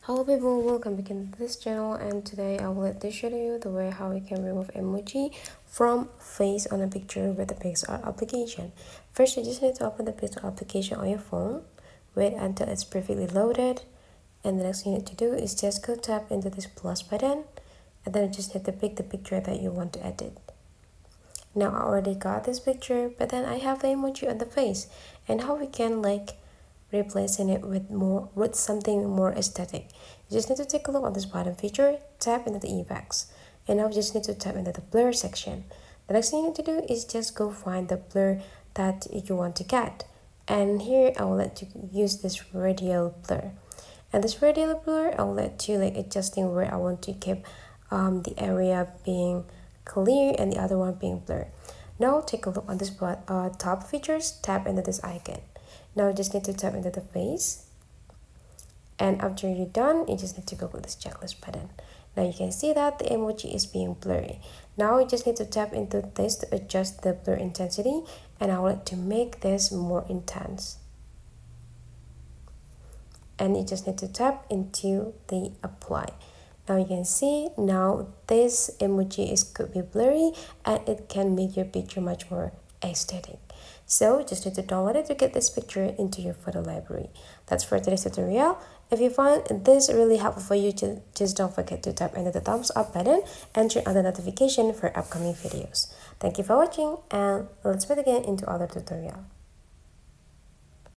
Hello people, welcome back to this channel, and today I will like to show you the way how you can remove emoji from face on a picture with the PixArt application. First, you just need to open the PixArt application on your phone, wait until it's perfectly loaded, and the next thing you need to do is just go tap into this plus button, and then you just need to pick the picture that you want to edit. Now I already got this picture, but then I have the emoji on the face, and how we can replacing it with something more aesthetic. You just need to take a look at this bottom feature, tap into the effects, and now you just need to tap into the blur section. The next thing you need to do is just go find the blur that you want to get, and here I will let you use this radial blur. And this radial blur, I will let you adjusting where I want to keep the area being clear and the other one being blurred. Now take a look on this top features, tap into this icon. Now you just need to tap into the face, and after you're done, you just need to go with this checklist button. Now you can see that the emoji is being blurry. Now you just need to tap into this to adjust the blur intensity, and I would like to make this more intense. And you just need to tap into the apply. Now you can see now this emoji could be blurry, and it can make your picture much more aesthetic. So you just need to download it to get this picture into your photo library. That's for today's tutorial. If you find this really helpful for you, just don't forget to tap into the thumbs up button and turn on the notification for upcoming videos. Thank you for watching, and let's meet again into other tutorial.